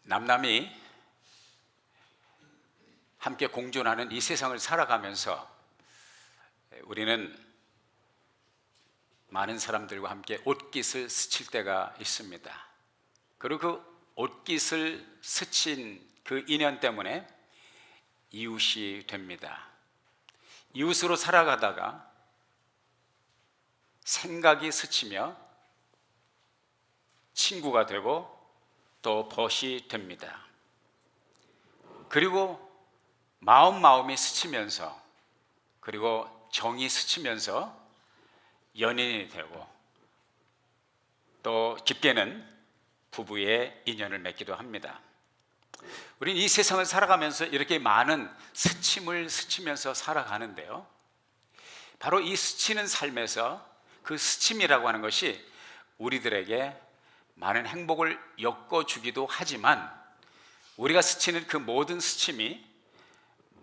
남남이 함께 공존하는 이 세상을 살아가면서 우리는 많은 사람들과 함께 옷깃을 스칠 때가 있습니다. 그리고 그 옷깃을 스친 그 인연 때문에 이웃이 됩니다. 이웃으로 살아가다가 생각이 스치며 친구가 되고 또 벗이 됩니다. 그리고 마음이 스치면서, 그리고 정이 스치면서 연인이 되고, 또 깊게는 부부의 인연을 맺기도 합니다. 우리는 이 세상을 살아가면서 이렇게 많은 스침을 스치면서 살아가는데요, 바로 이 스치는 삶에서 그 스침이라고 하는 것이 우리들에게 많은 행복을 엮어주기도 하지만, 우리가 스치는 그 모든 스침이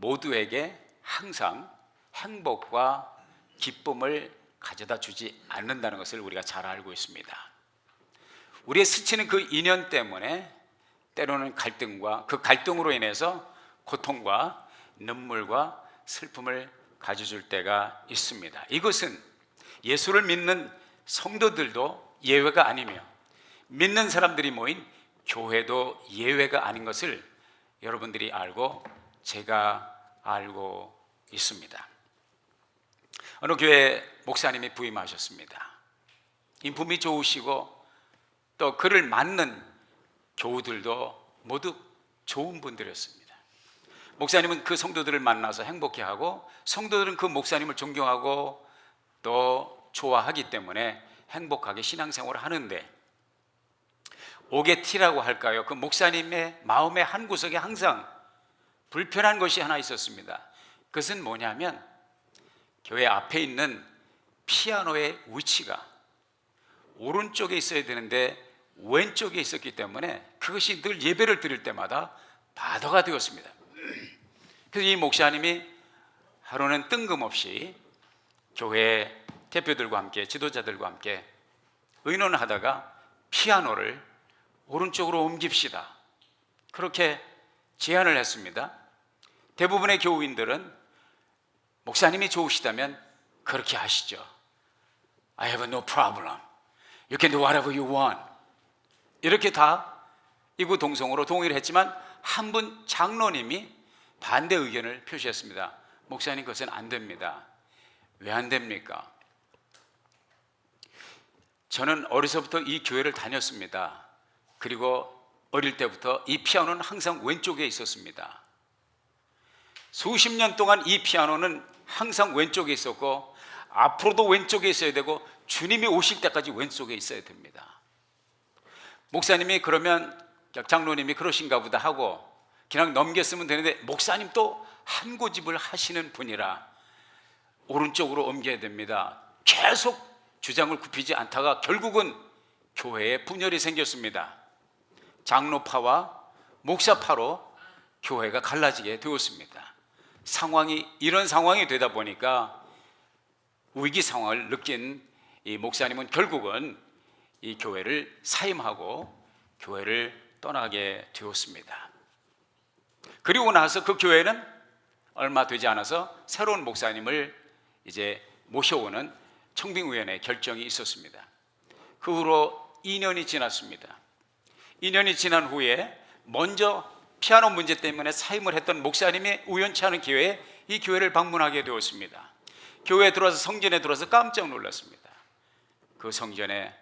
모두에게 항상 행복과 기쁨을 가져다 주지 않는다는 것을 우리가 잘 알고 있습니다. 우리의 스치는 그 인연 때문에 때로는 갈등과 그 갈등으로 인해서 고통과 눈물과 슬픔을 가져줄 때가 있습니다. 이것은 예수를 믿는 성도들도 예외가 아니며 믿는 사람들이 모인 교회도 예외가 아닌 것을 여러분들이 알고 제가 알고 있습니다. 어느 교회 목사님이 부임하셨습니다. 인품이 좋으시고 또 그를 맞는 교우들도 모두 좋은 분들이었습니다. 목사님은 그 성도들을 만나서 행복해하고, 성도들은 그 목사님을 존경하고 또 좋아하기 때문에 행복하게 신앙생활을 하는데, 오게티라고 할까요? 그 목사님의 마음의 한 구석에 항상 불편한 것이 하나 있었습니다. 그것은 뭐냐면, 교회 앞에 있는 피아노의 위치가 오른쪽에 있어야 되는데 왼쪽에 있었기 때문에 그것이 늘 예배를 드릴 때마다 바더가 되었습니다. 그래서 이 목사님이 하루는 뜬금없이 교회 대표들과 함께, 지도자들과 함께 의논을 하다가 피아노를 오른쪽으로 옮깁시다, 그렇게 제안을 했습니다. 대부분의 교우인들은 목사님이 좋으시다면 그렇게 하시죠. I have no problem. You can do whatever you want. 이렇게 다 이구동성으로 동의를 했지만, 한 분 장로님이 반대 의견을 표시했습니다. 목사님, 그것은 안 됩니다. 왜 안 됩니까? 저는 어려서부터 이 교회를 다녔습니다. 그리고 어릴 때부터 이 피아노는 항상 왼쪽에 있었습니다. 수십 년 동안 이 피아노는 항상 왼쪽에 있었고, 앞으로도 왼쪽에 있어야 되고, 주님이 오실 때까지 왼쪽에 있어야 됩니다. 목사님이 그러면 장로님이 그러신가 보다 하고 그냥 넘겼으면 되는데, 목사님 또 한 고집을 하시는 분이라 오른쪽으로 옮겨야 됩니다. 계속 주장을 굽히지 않다가 결국은 교회에 분열이 생겼습니다. 장로파와 목사파로 교회가 갈라지게 되었습니다. 이런 상황이 되다 보니까 위기 상황을 느낀 이 목사님은 결국은 이 교회를 사임하고 교회를 떠나게 되었습니다. 그리고 나서 그 교회는 얼마 되지 않아서 새로운 목사님을 이제 모셔오는 청빙위원회 결정이 있었습니다. 그 후로 2년이 지났습니다. 2년이 지난 후에 먼저 피아노 문제 때문에 사임을 했던 목사님이 우연치 않은 기회에 이 교회를 방문하게 되었습니다. 교회에 들어와서, 성전에 들어와서 깜짝 놀랐습니다. 그 성전에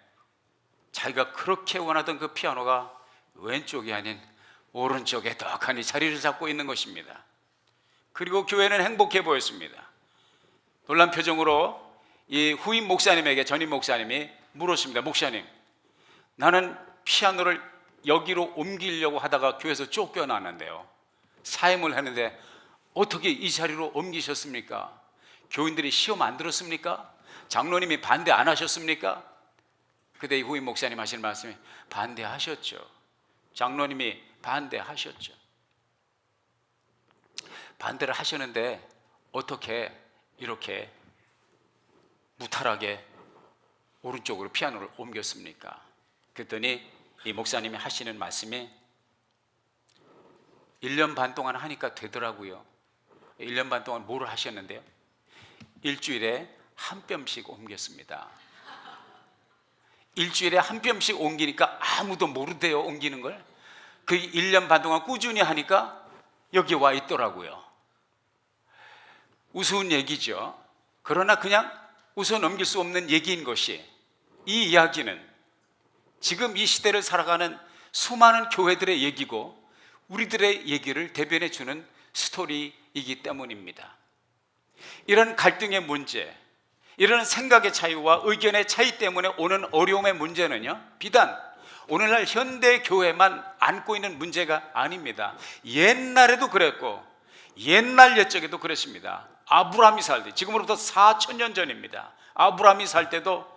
자기가 그렇게 원하던 그 피아노가 왼쪽이 아닌 오른쪽에 떡하니 자리를 잡고 있는 것입니다. 그리고 교회는 행복해 보였습니다. 놀란 표정으로 이 후임 목사님에게 전임 목사님이 물었습니다. 목사님, 나는 피아노를 여기로 옮기려고 하다가 교회에서 쫓겨났는데요, 사임을 했는데 어떻게 이 자리로 옮기셨습니까? 교인들이 시험 안 들었습니까? 장로님이 반대 안 하셨습니까? 그때 이 후임 목사님 하시는 말씀이, 반대하셨죠. 장로님이 반대하셨죠. 반대를 하셨는데 어떻게 이렇게 무탈하게 오른쪽으로 피아노를 옮겼습니까? 그랬더니 이 목사님이 하시는 말씀이, 1년 반 동안 하니까 되더라고요. 1년 반 동안 뭐를 하셨는데요? 일주일에 한 뼘씩 옮겼습니다. 일주일에 한 뼘씩 옮기니까 아무도 모르대요, 옮기는 걸. 그 1년 반 동안 꾸준히 하니까 여기 와 있더라고요. 우스운 얘기죠. 그러나 그냥 웃어 넘길 수 없는 얘기인 것이, 이 이야기는 지금 이 시대를 살아가는 수많은 교회들의 얘기고 우리들의 얘기를 대변해 주는 스토리이기 때문입니다. 이런 갈등의 문제, 이런 생각의 차이와 의견의 차이 때문에 오는 어려움의 문제는요, 비단 오늘날 현대 교회만 안고 있는 문제가 아닙니다. 옛날에도 그랬고 옛날 옛적에도 그랬습니다. 아브라함이 살 때, 지금으로부터 4,000년 전입니다. 아브라함이 살 때도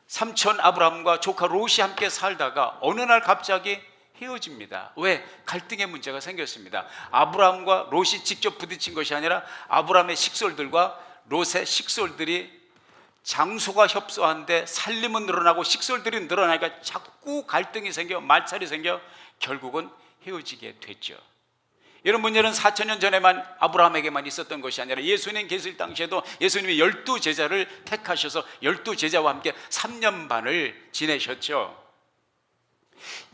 삼촌 아브라함과 조카 롯이 함께 살다가 어느 날 갑자기 헤어집니다. 왜? 갈등의 문제가 생겼습니다. 아브라함과 롯이 직접 부딪힌 것이 아니라 아브라함의 식솔들과 롯의 식솔들이 장소가 협소한데 살림은 늘어나고 식솔들이 늘어나니까 자꾸 갈등이 생겨, 말살이 생겨 결국은 헤어지게 됐죠. 이런 문제는 4,000년 전에만 아브라함에게만 있었던 것이 아니라 예수님 계실 당시에도 예수님이 12제자를 택하셔서 12제자와 함께 3년 반을 지내셨죠.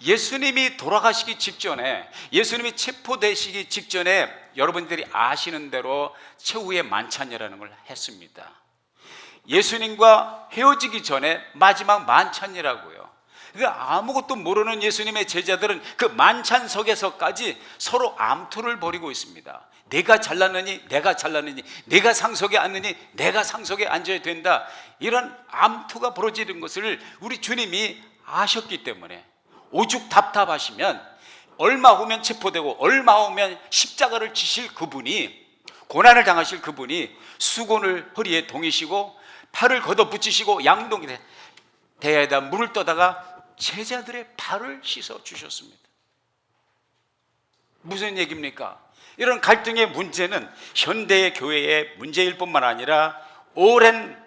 예수님이 돌아가시기 직전에, 예수님이 체포되시기 직전에 여러분들이 아시는 대로 최후의 만찬이라는 걸 했습니다. 예수님과 헤어지기 전에 마지막 만찬이라고요. 아무것도 모르는 예수님의 제자들은 그 만찬석에서까지 서로 암투를 벌이고 있습니다. 내가 잘났느니, 내가 잘났느니, 내가 상석에 앉느니, 내가 상석에 앉아야 된다. 이런 암투가 벌어지는 것을 우리 주님이 아셨기 때문에 오죽 답답하시면 얼마 후면 체포되고 얼마 후면 십자가를 지실 그분이, 고난을 당하실 그분이 수건을 허리에 동이시고 팔을 걷어붙이시고 양동이 대야에다 물을 떠다가 제자들의 발을 씻어 주셨습니다. 무슨 얘기입니까? 이런 갈등의 문제는 현대의 교회의 문제일 뿐만 아니라 오랜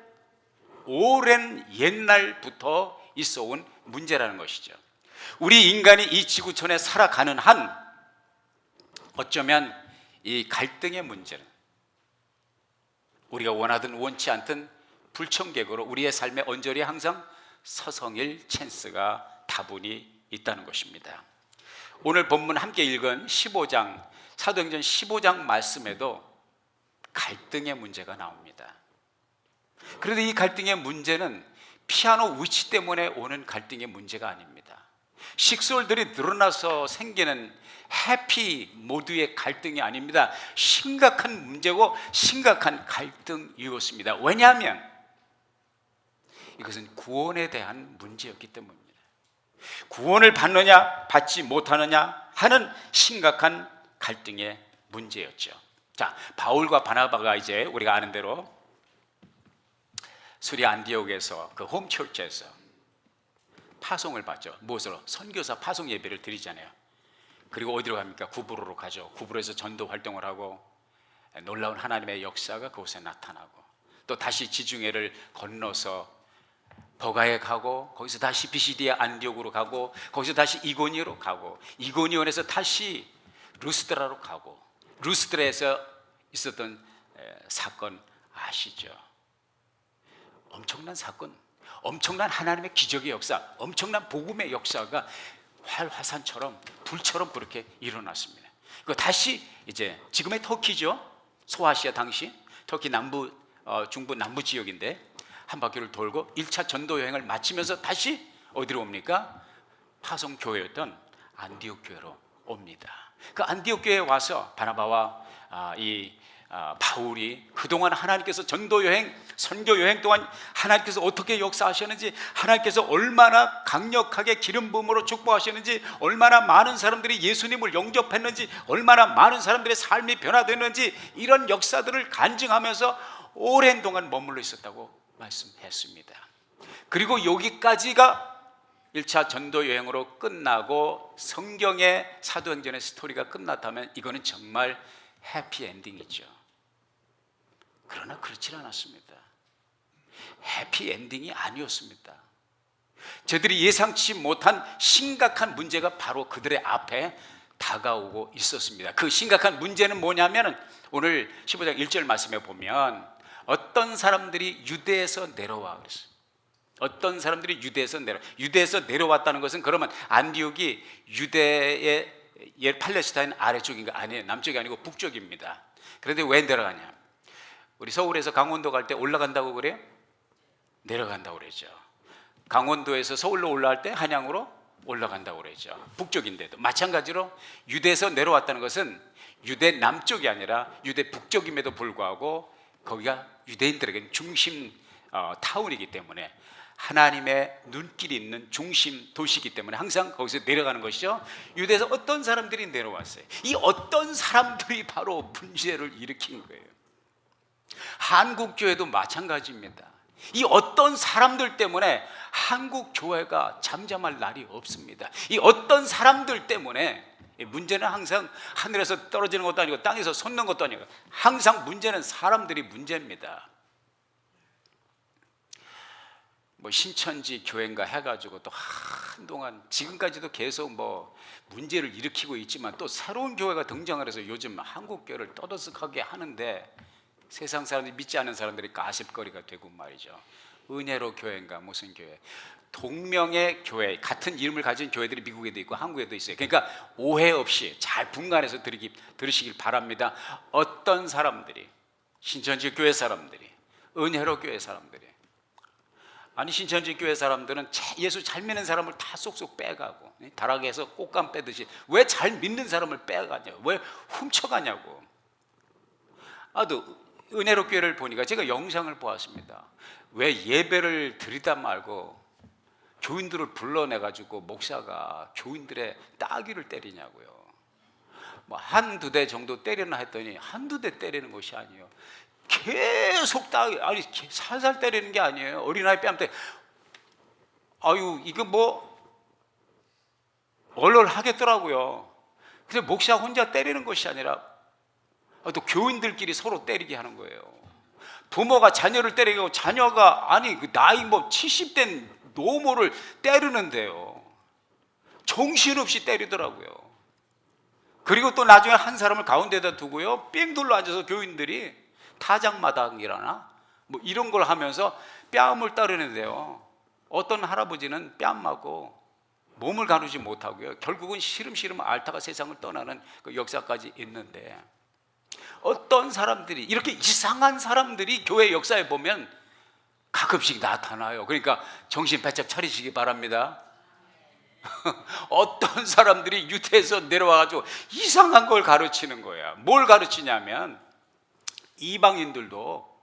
옛날부터 있어온 문제라는 것이죠. 우리 인간이 이 지구촌에 살아가는 한, 어쩌면 이 갈등의 문제는 우리가 원하든 원치 않든 불청객으로 우리의 삶에 언저리 항상 서성일 찬스가 다분히 있다는 것입니다. 오늘 본문 함께 읽은 15장, 사도행전 15장 말씀에도 갈등의 문제가 나옵니다. 그런데 이 갈등의 문제는 피아노 위치 때문에 오는 갈등의 문제가 아닙니다. 식솔들이 늘어나서 생기는 해피 모드의 갈등이 아닙니다. 심각한 문제고 심각한 갈등이었습니다. 왜냐하면 이것은 구원에 대한 문제였기 때문입니다. 구원을 받느냐 받지 못하느냐 하는 심각한 갈등의 문제였죠. 자, 바울과 바나바가 이제 우리가 아는 대로 수리 안디옥에서 그 홈처치에서 파송을 받죠. 무엇으로? 선교사 파송 예배를 드리잖아요. 그리고 어디로 갑니까? 구브로로 가죠. 구브로에서 전도 활동을 하고 놀라운 하나님의 역사가 그곳에 나타나고, 또 다시 지중해를 건너서 버가에 가고, 거기서 다시 비시디아 안디옥으로 가고, 거기서 다시 이고니오로 가고, 이고니온에서 다시 루스드라로 가고, 루스드라에서 있었던 사건 아시죠? 엄청난 사건, 엄청난 하나님의 기적의 역사, 엄청난 복음의 역사가 활화산처럼 불처럼 그렇게 일어났습니다. 그 다시 이제 지금의 터키죠. 소아시아 당시 터키 남부 중부 남부 지역인데 한 바퀴를 돌고 1차 전도 여행을 마치면서 다시 어디로 옵니까? 파송 교회였던 안디옥 교회로 옵니다. 그 안디옥 교회에 와서 바나바와 바울이 그동안 하나님께서 전도 여행, 선교 여행 동안 하나님께서 어떻게 역사하셨는지, 하나님께서 얼마나 강력하게 기름 부음으로 축복하셨는지, 얼마나 많은 사람들이 예수님을 영접했는지, 얼마나 많은 사람들의 삶이 변화됐는지, 이런 역사들을 간증하면서 오랜 동안 머물러 있었다고 말씀했습니다. 그리고 여기까지가 1차 전도 여행으로 끝나고 성경의 사도행전의 스토리가 끝났다면 이거는 정말 해피엔딩이죠. 그러나 그렇지 않았습니다. 해피엔딩이 아니었습니다. 저들이 예상치 못한 심각한 문제가 바로 그들의 앞에 다가오고 있었습니다. 그 심각한 문제는 뭐냐면 오늘 15장 1절 말씀에 보면 어떤 사람들이 유대에서 내려와 그랬어요. 어떤 사람들이 유대에서 내려왔다는 것은 그러면 안디옥이 유대의 팔레스타인 아래쪽인가? 아니에요. 남쪽이 아니고 북쪽입니다. 그런데 왜 내려가냐? 우리 서울에서 강원도 갈 때 올라간다고 그래요? 내려간다고 그러죠. 강원도에서 서울로 올라갈 때 한양으로 올라간다고 그러죠. 북쪽인데도 마찬가지로 유대에서 내려왔다는 것은 유대 남쪽이 아니라 유대 북쪽임에도 불구하고 거기가 유대인들에게는 중심 타운이기 때문에 하나님의 눈길이 있는 중심 도시이기 때문에 항상 거기서 내려가는 것이죠. 유대에서 어떤 사람들이 내려왔어요. 이 어떤 사람들이 바로 문제를 일으킨 거예요. 한국교회도 마찬가지입니다. 이 어떤 사람들 때문에 한국교회가 잠잠할 날이 없습니다. 이 어떤 사람들 때문에 문제는 항상 하늘에서 떨어지는 것도 아니고 땅에서 솟는 것도 아니고 항상 문제는 사람들이 문제입니다. 뭐 신천지 교회인가 해가지고 또 한동안 지금까지도 계속 뭐 문제를 일으키고 있지만 또 새로운 교회가 등장을 해서 요즘 한국 교회를 떠들썩하게 하는데 세상 사람들이 믿지 않는 사람들이 가십거리가 되고 말이죠. 은혜로 교회인가 무슨 교회, 동명의 교회, 같은 이름을 가진 교회들이 미국에도 있고 한국에도 있어요. 그러니까 오해 없이 잘 분간해서 들으시길 바랍니다. 어떤 사람들이, 신천지 교회 사람들이, 은혜로 교회 사람들이, 아니 신천지 교회 사람들은 예수 잘 믿는 사람을 다 쏙쏙 빼가고 다락에서 꽃감 빼듯이 왜 잘 믿는 사람을 빼가냐고, 왜 훔쳐가냐고. 은혜로 교회를 보니까 제가 영상을 보았습니다. 왜 예배를 드리다 말고 교인들을 불러내가지고 목사가 교인들의 따귀를 때리냐고요. 뭐 한두 대 정도 때리나 했더니 한두 대 때리는 것이 아니에요. 계속 아니 살살 때리는 게 아니에요. 어린아이 뺨 때 이거 뭐 얼얼하겠더라고요. 그래서 목사 혼자 때리는 것이 아니라 또 교인들끼리 서로 때리게 하는 거예요. 부모가 자녀를 때리고 자녀가 아니 그 나이 뭐 70된 노모를 때리는데요. 정신없이 때리더라고요. 그리고 또 나중에 한 사람을 가운데다 두고요, 뺑돌로 앉아서 교인들이 타작마당이라나 뭐 이런 걸 하면서 뺨을 따르는데요. 어떤 할아버지는 뺨 맞고 몸을 가누지 못하고요, 결국은 시름시름 앓다가 세상을 떠나는 그 역사까지 있는데, 어떤 사람들이, 이렇게 이상한 사람들이 교회 역사에 보면 가끔씩 나타나요. 그러니까 정신 바짝 차리시기 바랍니다. 어떤 사람들이 유대에서 내려와가지고 이상한 걸 가르치는 거야. 뭘 가르치냐면 이방인들도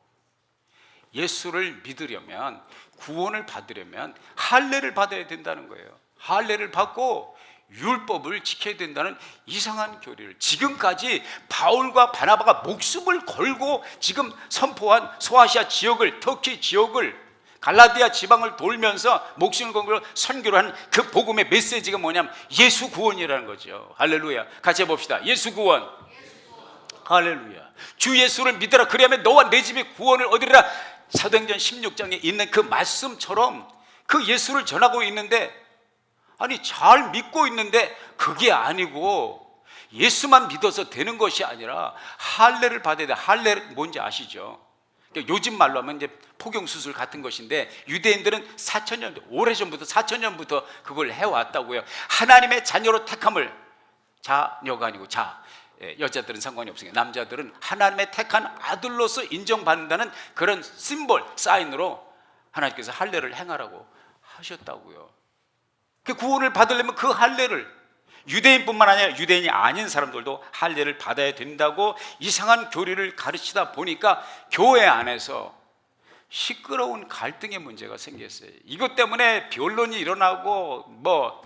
예수를 믿으려면, 구원을 받으려면 할례를 받아야 된다는 거예요. 할례를 받고 율법을 지켜야 된다는 이상한 교리를 지금까지 바울과 바나바가 목숨을 걸고 지금 선포한 소아시아 지역을, 터키 지역을, 갈라디아 지방을 돌면서 목숨을 걸고 선교를 한 그 복음의 메시지가 뭐냐면 예수 구원이라는 거죠. 할렐루야. 같이 해봅시다. 예수 구원. 할렐루야. 주 예수를 믿으라, 그리하면 너와 내 집이 구원을 얻으리라. 사도행전 16장에 있는 그 말씀처럼 그 예수를 전하고 있는데, 아니 잘 믿고 있는데 그게 아니고 예수만 믿어서 되는 것이 아니라 할례를 받아야 돼. 할례 뭔지 아시죠? 요즘 말로 하면 이제 포경수술 같은 것인데, 유대인들은 4,000년, 오래전부터 4,000년부터 그걸 해왔다고요. 하나님의 자녀로 택함을, 자녀가 아니고 여자들은 상관이 없으니까 남자들은 하나님의 택한 아들로서 인정받는다는 그런 심볼, 사인으로 하나님께서 할례를 행하라고 하셨다고요. 그 구원을 받으려면 그 할례를, 유대인뿐만 아니라 유대인이 아닌 사람들도 할례를 받아야 된다고 이상한 교리를 가르치다 보니까 교회 안에서 시끄러운 갈등의 문제가 생겼어요. 이것 때문에 변론이 일어나고 뭐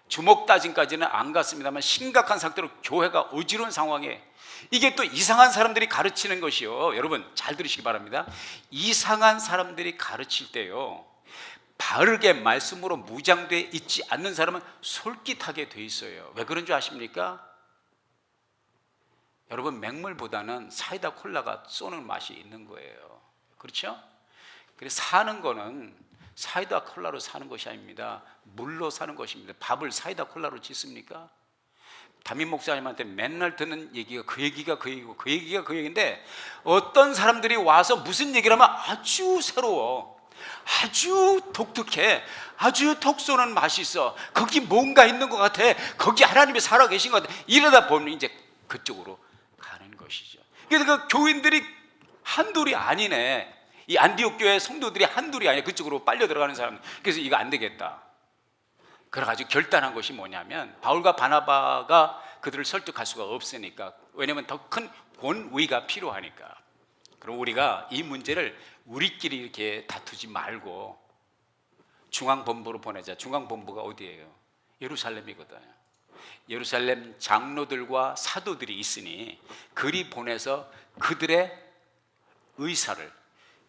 주먹 다짐까지는 안 갔습니다만 심각한 상태로 교회가 어지러운 상황에, 이게 또 이상한 사람들이 가르치는 것이요, 여러분 잘 들으시기 바랍니다. 이상한 사람들이 가르칠 때요, 바르게 말씀으로 무장되어 있지 않는 사람은 솔깃하게 돼 있어요. 왜 그런 줄 아십니까? 여러분, 맹물보다는 사이다 콜라가 쏘는 맛이 있는 거예요. 그렇죠? 그래서 사는 거는 사이다 콜라로 사는 것이 아닙니다. 물로 사는 것입니다. 밥을 사이다 콜라로 짓습니까? 담임 목사님한테 맨날 듣는 얘기가 그 얘기가 그 얘기고 그 얘기가 그 얘기인데, 어떤 사람들이 와서 무슨 얘기를 하면 아주 새로워, 아주 독특해, 아주 톡 쏘는 맛이 있어, 거기 뭔가 있는 것 같아, 거기 하나님이 살아계신 것 같아, 이러다 보면 이제 그쪽으로 가는 것이죠. 그래서 그 교인들이 한둘이 아니네. 이 안디옥 교회 성도들이 한둘이 아니야. 그쪽으로 빨려 들어가는 사람. 그래서 이거 안 되겠다. 그래가지고 결단한 것이 뭐냐면, 바울과 바나바가 그들을 설득할 수가 없으니까, 왜냐하면 더 큰 권위가 필요하니까, 그럼 우리가 이 문제를 우리끼리 이렇게 다투지 말고 중앙본부로 보내자. 중앙본부가 어디예요? 예루살렘이거든요. 예루살렘 장로들과 사도들이 있으니 그리 보내서 그들의 의사를,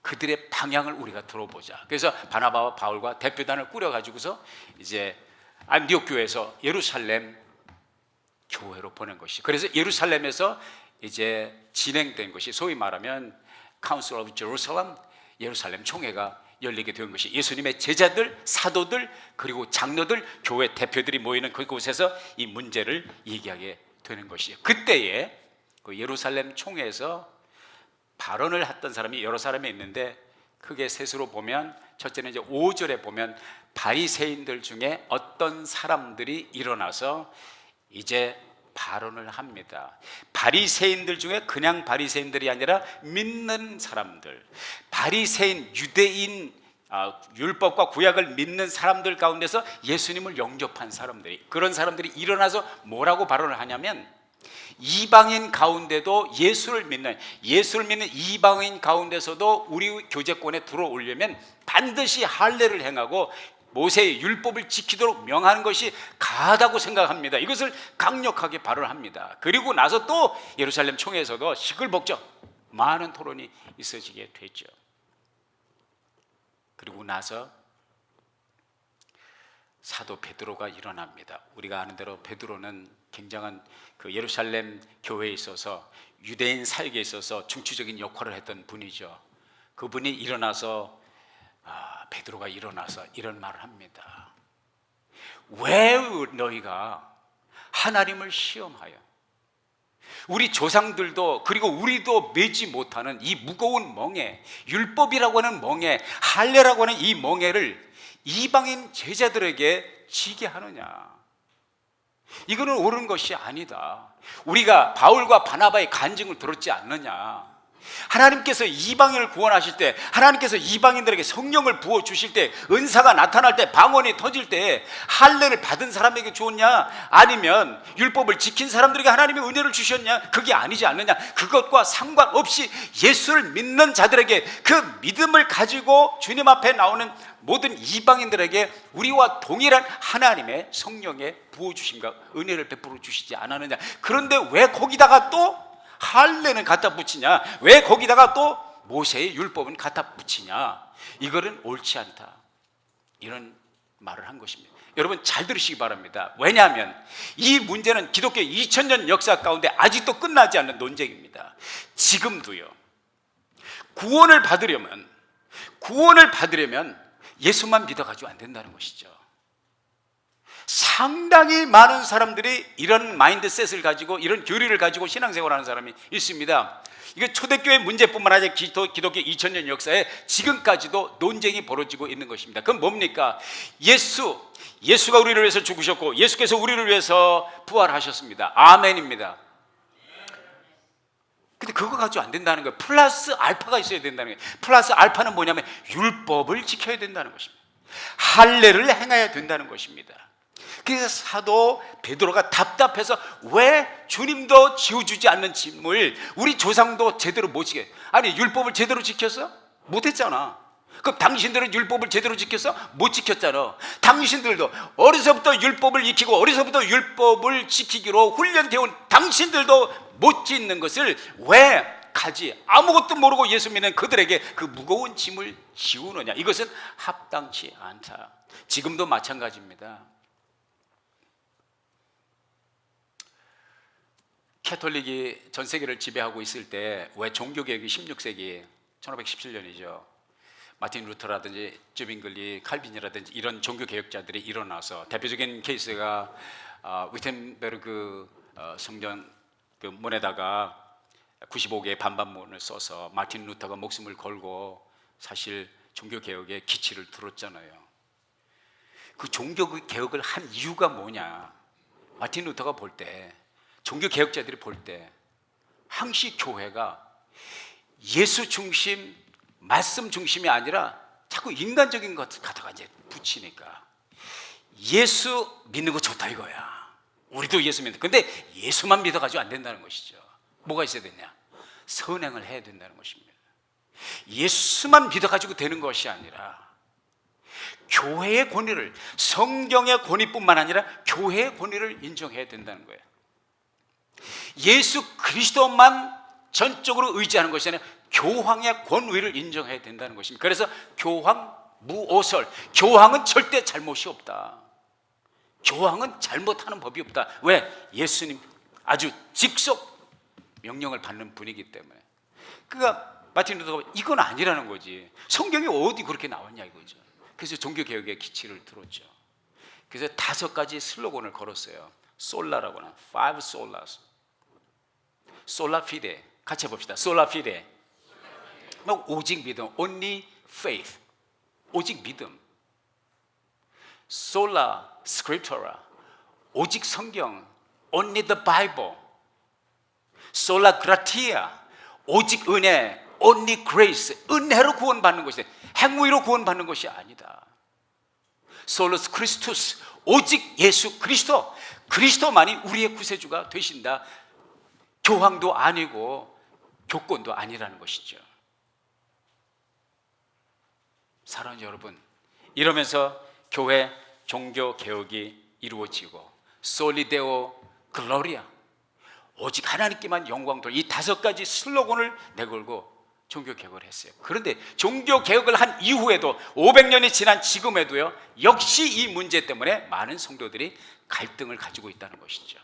그들의 방향을 우리가 들어보자. 그래서 바나바와 바울과 대표단을 꾸려가지고서 이제 안디옥 교회에서 예루살렘 교회로 보낸 것이, 그래서 예루살렘에서 이제 진행된 것이 소위 말하면 Council of Jerusalem, 예루살렘 총회가 열리게 된 것이, 예수님의 제자들, 사도들, 그리고 장로들, 교회 대표들이 모이는 그곳에서 이 문제를 얘기하게 되는 것이에요. 그때에 그 예루살렘 총회에서 발언을 했던 사람이 여러 사람이 있는데, 크게 셋으로 보면, 첫째는 이제 5절에 보면 바리새인들 중에 어떤 사람들이 일어나서 이제 발언을 합니다. 바리새인들 중에 그냥 바리새인들이 아니라 믿는 사람들, 바리새인, 유대인, 율법과 구약을 믿는 사람들 가운데서 예수님을 영접한 사람들이, 그런 사람들이 일어나서 뭐라고 발언을 하냐면, 이방인 가운데도 예수를 믿는 이방인 가운데서도 우리 교제권에 들어오려면 반드시 할례를 행하고 모세의 율법을 지키도록 명하는 것이 가하다고 생각합니다. 이것을 강력하게 발언합니다. 그리고 나서 또 예루살렘 총회에서도 시끌벅적 많은 토론이 있어지게 됐죠. 그리고 나서 사도 베드로가 일어납니다. 우리가 아는 대로 베드로는 굉장한 그 예루살렘 교회에 있어서 유대인 사역에 있어서 중추적인 역할을 했던 분이죠. 그분이 일어나서 베드로가 일어나서 이런 말을 합니다. 왜 너희가 하나님을 시험하여 우리 조상들도 그리고 우리도 매지 못하는 이 무거운 멍에, 율법이라고 하는 멍에, 할례라고 하는 이 멍에를 이방인 제자들에게 지게 하느냐? 이거는 옳은 것이 아니다. 우리가 바울과 바나바의 간증을 들었지 않느냐? 하나님께서 이방인을 구원하실 때, 하나님께서 이방인들에게 성령을 부어주실 때, 은사가 나타날 때, 방언이 터질 때 할례를 받은 사람에게 주었냐? 아니면 율법을 지킨 사람들에게 하나님이 은혜를 주셨냐? 그게 아니지 않느냐? 그것과 상관없이 예수를 믿는 자들에게, 그 믿음을 가지고 주님 앞에 나오는 모든 이방인들에게 우리와 동일한 하나님의 성령의 부어주심과 은혜를 베풀어 주시지 않았느냐? 그런데 왜 거기다가 또 할례는 갖다 붙이냐? 왜 거기다가 또 모세의 율법은 갖다 붙이냐? 이거는 옳지 않다, 이런 말을 한 것입니다. 여러분 잘 들으시기 바랍니다. 왜냐하면 이 문제는 기독교 2000년 역사 가운데 아직도 끝나지 않는 논쟁입니다. 지금도요. 구원을 받으려면 예수만 믿어가지고 안 된다는 것이죠. 상당히 많은 사람들이 이런 마인드셋을 가지고, 이런 교리를 가지고 신앙생활하는 사람이 있습니다. 이게 초대교회 문제뿐만 아니라 기독교 2000년 역사에 지금까지도 논쟁이 벌어지고 있는 것입니다. 그건 뭡니까? 예수가 우리를 위해서 죽으셨고 예수께서 우리를 위해서 부활하셨습니다. 아멘입니다. 근데 그거 가지고 안 된다는 거예요. 플러스 알파가 있어야 된다는 거예요. 플러스 알파는 뭐냐면 율법을 지켜야 된다는 것입니다. 할례를 행해야 된다는 것입니다. 그래서 사도 베드로가 답답해서, 왜 주님도 지어주지 않는 짐을 우리 조상도 제대로 못 지켜? 아니 율법을 제대로 지켰어? 못했잖아. 그럼 당신들은 율법을 제대로 지켰어? 못 지켰잖아. 당신들도 어려서부터 율법을 익히고 어려서부터 율법을 지키기로 훈련되어 온 당신들도 못 짓는 것을 왜 가지 아무것도 모르고 예수 믿는 그들에게 그 무거운 짐을 지우느냐? 이것은 합당치 않다. 지금도 마찬가지입니다. 캐톨릭이 전 세계를 지배하고 있을 때 왜 종교개혁이 16세기 1517년이죠. 마틴 루터라든지 쯔빙글리, 칼빈이라든지 이런 종교개혁자들이 일어나서, 대표적인 케이스가 위텐베르그 성전 그 문에다가 95개의 반반문을 써서 마틴 루터가 목숨을 걸고 사실 종교개혁의 기치를 들었잖아요. 그 종교개혁을 한 이유가 뭐냐? 마틴 루터가 볼 때, 종교개혁자들이 볼 때 항시 교회가 예수 중심, 말씀 중심이 아니라 자꾸 인간적인 것 갖다가 이제 붙이니까 예수 믿는 거 좋다 이거야. 우리도 예수 믿는다. 근데 예수만 믿어가지고 안 된다는 것이죠. 뭐가 있어야 되냐? 선행을 해야 된다는 것입니다. 예수만 믿어가지고 되는 것이 아니라 교회의 권위를, 성경의 권위뿐만 아니라 교회의 권위를 인정해야 된다는 거예요. 예수 그리스도만 전적으로 의지하는 것이 아니라 교황의 권위를 인정해야 된다는 것입니다. 그래서 교황 무오설, 교황은 절대 잘못이 없다. 교황은 잘못하는 법이 없다. 왜? 예수님 아주 직속 명령을 받는 분이기 때문에. 그러니까 마틴 루터가 이건 아니라는 거지. 성경이 어디 그렇게 나왔냐 이거죠. 그래서 종교개혁의 기치를 들었죠. 그래서 5가지 슬로건을 걸었어요. 솔라라고 하는 5 solas. 솔라 피데, 같이 해봅시다. 솔라 피데, 오직 믿음, only faith, 오직 믿음. 솔라 스크립토라, 오직 성경, only the Bible. 솔라 그라티아, 오직 은혜, only grace, 은혜로 구원받는 것이다. 행위로 구원받는 것이 아니다. 솔로스 크리스투스, 오직 예수 그리스도, 그리스도만이 우리의 구세주가 되신다. 교황도 아니고 교권도 아니라는 것이죠. 사랑하는 여러분, 이러면서 교회 종교 개혁이 이루어지고 솔리데오 글로리아, 오직 하나님께만 영광 돌, 이 5가지 슬로건을 내걸고 종교 개혁을 했어요. 그런데 종교 개혁을 한 이후에도 500년이 지난 지금에도요, 역시 이 문제 때문에 많은 성도들이 갈등을 가지고 있다는 것이죠.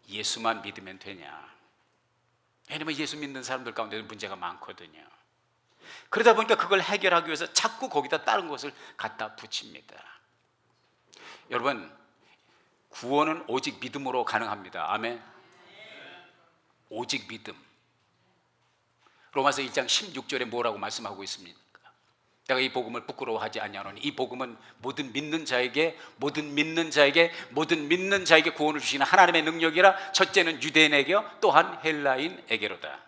예수만 믿으면 되냐? 왜냐면 예수 믿는 사람들 가운데도 문제가 많거든요. 그러다 보니까 그걸 해결하기 위해서 자꾸 거기다 다른 것을 갖다 붙입니다. 여러분, 구원은 오직 믿음으로 가능합니다. 아멘. 오직 믿음. 로마서 1장 16절에 뭐라고 말씀하고 있습니까? 내가 이 복음을 부끄러워하지 아니하노니 이 복음은 모든 믿는 자에게 구원을 주시는 하나님의 능력이라. 첫째는 유대인에게요, 또한 헬라인에게로다.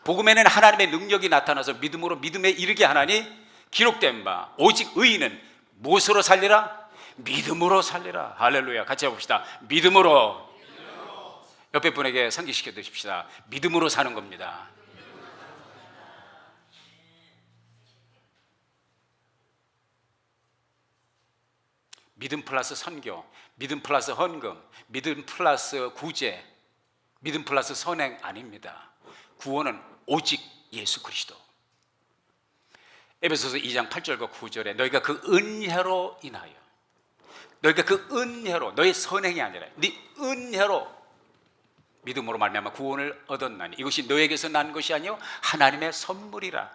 복음에는 하나님의 능력이 나타나서 믿음으로 믿음에 이르게 하나니 기록된 바 오직 의인은 무엇으로 살리라? 믿음으로 살리라. 할렐루야. 같이 해봅시다. 믿음으로. 옆에 분에게 상기시켜 주십시다. 믿음으로 사는 겁니다. 믿음 플러스 선교, 믿음 플러스 헌금, 믿음 플러스 구제, 믿음 플러스 선행 아닙니다. 구원은 오직 예수 그리스도. 에베소서 2장 8절과 9절에 너희가 그 은혜로 인하여, 너희가 그 은혜로, 너희 선행이 아니라 네 은혜로 믿음으로 말미암아 구원을 얻었나니 이것이 너에게서 난 것이 아니요 하나님의 선물이라.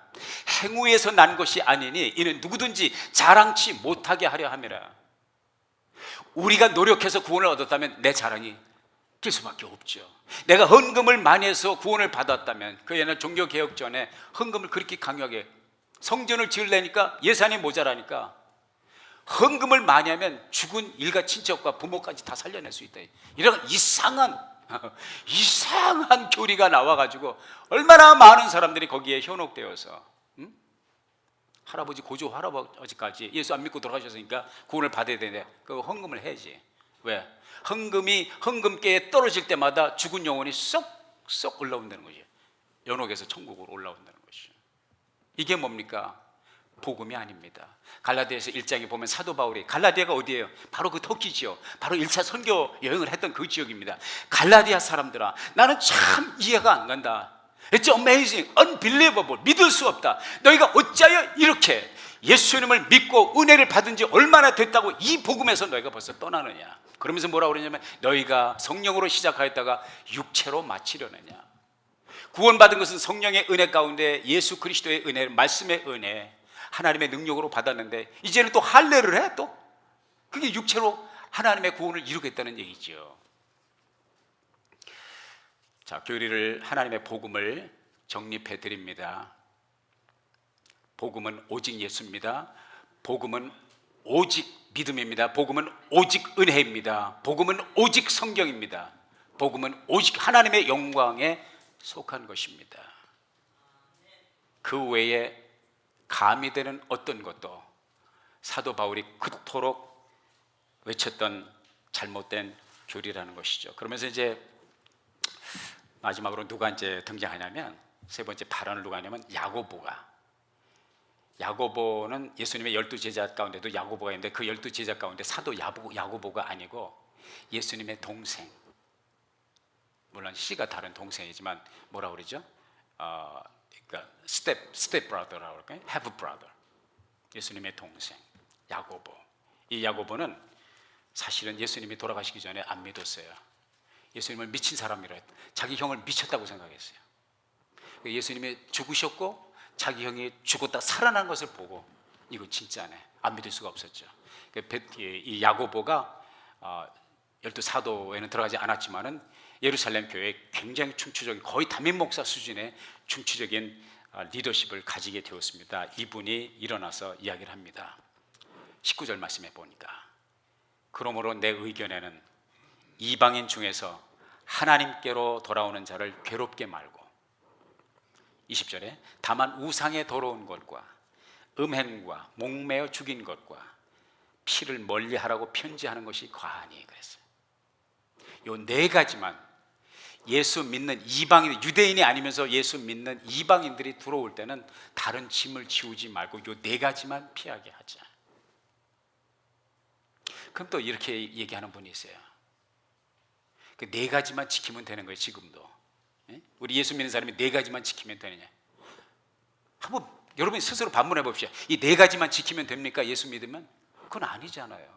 행위에서 난 것이 아니니 이는 누구든지 자랑치 못하게 하려 함이라. 우리가 노력해서 구원을 얻었다면 내 자랑이 될 수밖에 없죠. 내가 헌금을 많이 해서 구원을 받았다면, 그 옛날 종교개혁 전에 헌금을 그렇게 강요하게, 성전을 지으려니까 예산이 모자라니까 헌금을 많이 하면 죽은 일가 친척과 부모까지 다 살려낼 수 있다. 이런 이상한 교리가 나와가지고 얼마나 많은 사람들이 거기에 현혹되어서 할아버지, 고조 할아버지까지 예수 안 믿고 돌아가셨으니까 구원을 받아야 되는데 그 헌금을 해야지. 왜? 헌금계에 떨어질 때마다 죽은 영혼이 쏙쏙 올라온다는 거지. 연옥에서 천국으로 올라온다는 것이죠. 이게 뭡니까? 복음이 아닙니다. 갈라디아서 1장에 보면 사도 바울이, 갈라디아가 어디예요? 바로 그 터키지요. 바로 1차 선교 여행을 했던 그 지역입니다. 갈라디아 사람들아, 나는 참 이해가 안 간다. It's amazing, unbelievable, 믿을 수 없다. 너희가 어찌하여 이렇게 예수님을 믿고 은혜를 받은 지 얼마나 됐다고 이 복음에서 너희가 벌써 떠나느냐. 그러면서 뭐라고 그러냐면 너희가 성령으로 시작하였다가 육체로 마치려느냐. 구원받은 것은 성령의 은혜 가운데 예수 그리스도의 은혜, 말씀의 은혜, 하나님의 능력으로 받았는데 이제는 또 할례를 해. 또 그게 육체로 하나님의 구원을 이루겠다는 얘기죠. 자, 교리를 하나님의 복음을 정립해 드립니다. 복음은 오직 예수입니다. 복음은 오직 믿음입니다. 복음은 오직 은혜입니다. 복음은 오직 성경입니다. 복음은 오직 하나님의 영광에 속한 것입니다. 그 외에 가미되는 어떤 것도 사도 바울이 그토록 외쳤던 잘못된 교리라는 것이죠. 그러면서 이제 마지막으로 누가 이제 등장하냐면, 세 번째 발언을 누가 하냐면 야고보는 예수님의 12제자 가운데도 야고보가 있는데, 그 12제자 가운데 사도 야고보가 아니고 예수님의 동생, 물론 씨가 다른 동생이지만 뭐라고 그러죠? 그러니까 스텝 브라더라고 할까요? half brother, 예수님의 동생 야고보. 이 야고보는 사실은 예수님이 돌아가시기 전에 안 믿었어요. 예수님을 미친 사람이라 했다. 자기 형을 미쳤다고 생각했어요. 예수님이 죽으셨고 자기 형이 죽었다 살아난 것을 보고 이거 진짜네, 안 믿을 수가 없었죠. 이 야고보가 12사도에는 들어가지 않았지만은 예루살렘 교회에 굉장히 충추적인, 거의 담임 목사 수준의 충추적인 리더십을 가지게 되었습니다. 이분이 일어나서 이야기를 합니다. 19절 말씀해 보니까, 그러므로 내 의견에는 이방인 중에서 하나님께로 돌아오는 자를 괴롭게 말고, 20절에 다만 우상에 더러운 것과 음행과 목매어 죽인 것과 피를 멀리하라고 편지하는 것이 과하니 그랬어요. 요 네 가지만 예수 믿는 이방인, 유대인이 아니면서 예수 믿는 이방인들이 들어올 때는 다른 짐을 지우지 말고 요 네 가지만 피하게 하자. 그럼 또 이렇게 얘기하는 분이 있어요. 그 네 가지만 지키면 되는 거예요. 지금도 우리 예수 믿는 사람이 네 가지만 지키면 되느냐? 한번 여러분이 스스로 반문해 봅시다. 이 네 가지만 지키면 됩니까? 예수 믿으면? 그건 아니잖아요.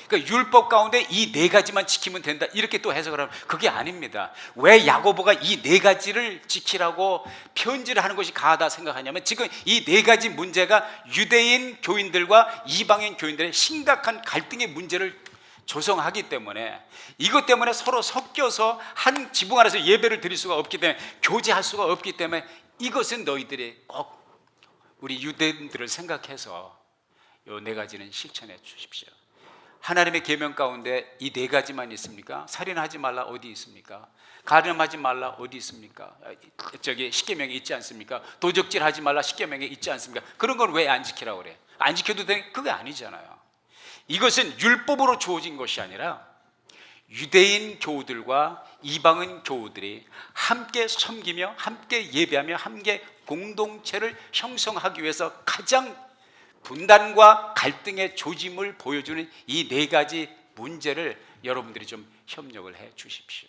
그러니까 율법 가운데 이 네 가지만 지키면 된다, 이렇게 또 해석을 하면 그게 아닙니다. 왜 야고보가 이 네 가지를 지키라고 편지를 하는 것이 가하다 생각하냐면, 지금 이 네 가지 문제가 유대인 교인들과 이방인 교인들의 심각한 갈등의 문제를 조성하기 때문에, 이것 때문에 서로 섞여서 한 지붕 안에서 예배를 드릴 수가 없기 때문에, 교제할 수가 없기 때문에, 이것은 너희들이 꼭 우리 유대인들을 생각해서 이 네 가지는 실천해 주십시오. 하나님의 계명 가운데 이 네 가지만 있습니까? 살인하지 말라 어디 있습니까? 가늠하지 말라 어디 있습니까? 저기 십계명에 있지 않습니까? 도적질하지 말라 십계명에 있지 않습니까? 그런 건 왜 안 지키라고 그래? 안 지켜도 돼? 그게 아니잖아요. 이것은 율법으로 주어진 것이 아니라 유대인 교우들과 이방인 교우들이 함께 섬기며 함께 예배하며 함께 공동체를 형성하기 위해서 가장 분단과 갈등의 조짐을 보여주는 이 네 가지 문제를 여러분들이 좀 협력을 해 주십시오.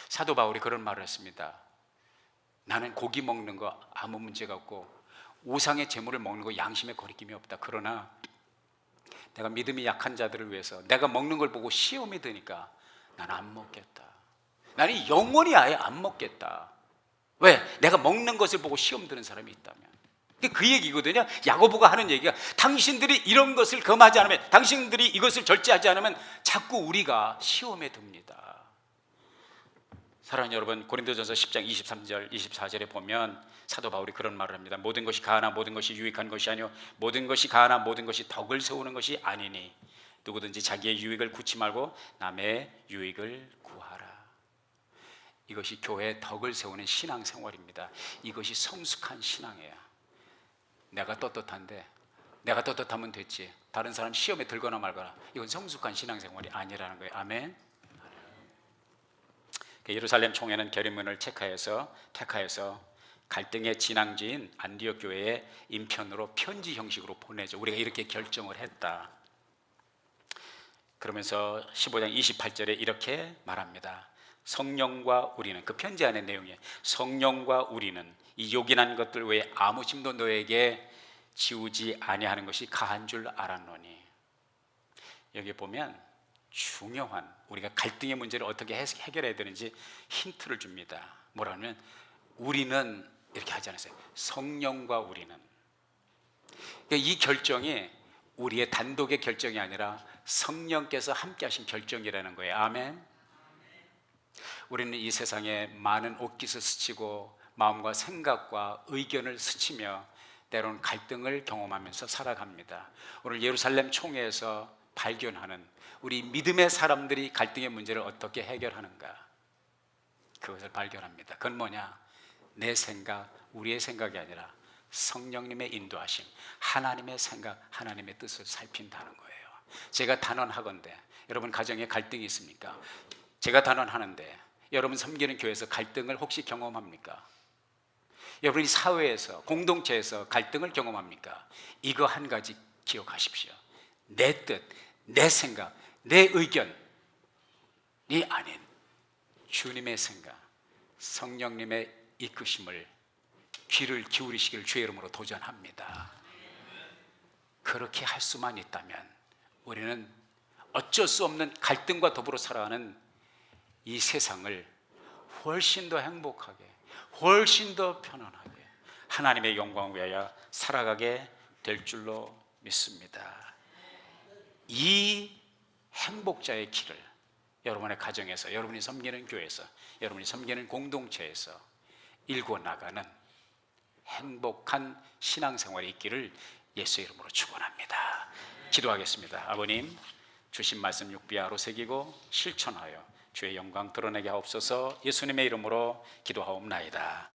사도 바울이 그런 말을 했습니다. 나는 고기 먹는 거 아무 문제가 없고 우상의 제물을 먹는 거 양심에 거리낌이 없다. 그러나 내가 믿음이 약한 자들을 위해서 내가 먹는 걸 보고 시험이 드니까 나는 안 먹겠다. 나는 영원히 아예 안 먹겠다. 왜? 내가 먹는 것을 보고 시험 드는 사람이 있다면. 그 얘기거든요. 야고보가 하는 얘기가, 당신들이 이런 것을 금하지 않으면, 당신들이 이것을 절제하지 않으면 자꾸 우리가 시험에 듭니다. 사랑하는 여러분, 고린도전서 10장 23절 24절에 보면 사도 바울이 그런 말을 합니다. 모든 것이 가하나 모든 것이 유익한 것이 아니요 모든 것이 가하나 모든 것이 덕을 세우는 것이 아니니 누구든지 자기의 유익을 구치 말고 남의 유익을 구하라. 이것이 교회의 덕을 세우는 신앙생활입니다. 이것이 성숙한 신앙이에요. 내가 떳떳한데, 내가 떳떳하면 됐지, 다른 사람 시험에 들거나 말거나, 이건 성숙한 신앙생활이 아니라는 거예요. 아멘. 예루살렘 총회는 게르몬을 택하여서 갈등의 진앙지인 안디옥 교회에 인편으로 편지 형식으로 보내죠. 우리가 이렇게 결정을 했다. 그러면서 15장 28절에 이렇게 말합니다. 성령과 우리는, 그 편지 안의 내용이에요. 성령과 우리는 이 요긴한 것들 외에 아무 짐도 너에게 지우지 아니하는 것이 가한 줄 알았노니. 여기 보면 중요한, 우리가 갈등의 문제를 어떻게 해결해야 되는지 힌트를 줍니다. 뭐라면 우리는 이렇게 하지 않았어요. 성령과 우리는. 이 결정이 우리의 단독의 결정이 아니라 성령께서 함께 하신 결정이라는 거예요. 아멘. 우리는 이 세상에 많은 옷깃을 스치고 마음과 생각과 의견을 스치며 때로는 갈등을 경험하면서 살아갑니다. 오늘 예루살렘 총회에서 발견하는 우리 믿음의 사람들이 갈등의 문제를 어떻게 해결하는가, 그것을 발견합니다. 그건 뭐냐? 내 생각, 우리의 생각이 아니라 성령님의 인도하심, 하나님의 생각, 하나님의 뜻을 살핀다는 거예요. 제가 단언하건대 여러분 가정에 갈등이 있습니까? 제가 단언하는데 여러분 섬기는 교회에서 갈등을 혹시 경험합니까? 여러분이 사회에서, 공동체에서 갈등을 경험합니까? 이거 한 가지 기억하십시오. 내 뜻, 내 생각, 내 의견이 아닌 주님의 생각, 성령님의 이끄심을 귀를 기울이시길 주의 이름으로 도전합니다. 그렇게 할 수만 있다면 우리는 어쩔 수 없는 갈등과 더불어 살아가는 이 세상을 훨씬 더 행복하게, 훨씬 더 편안하게 하나님의 영광을 위하여 살아가게 될 줄로 믿습니다. 이 행복자의 길을 여러분의 가정에서, 여러분이 섬기는 교회에서, 여러분이 섬기는 공동체에서 일궈 나가는 행복한 신앙생활이 있기를 예수의 이름으로 축원합니다. 기도하겠습니다. 아버님, 주신 말씀 육비하로 새기고 실천하여 주의 영광 드러내게 하옵소서. 예수님의 이름으로 기도하옵나이다.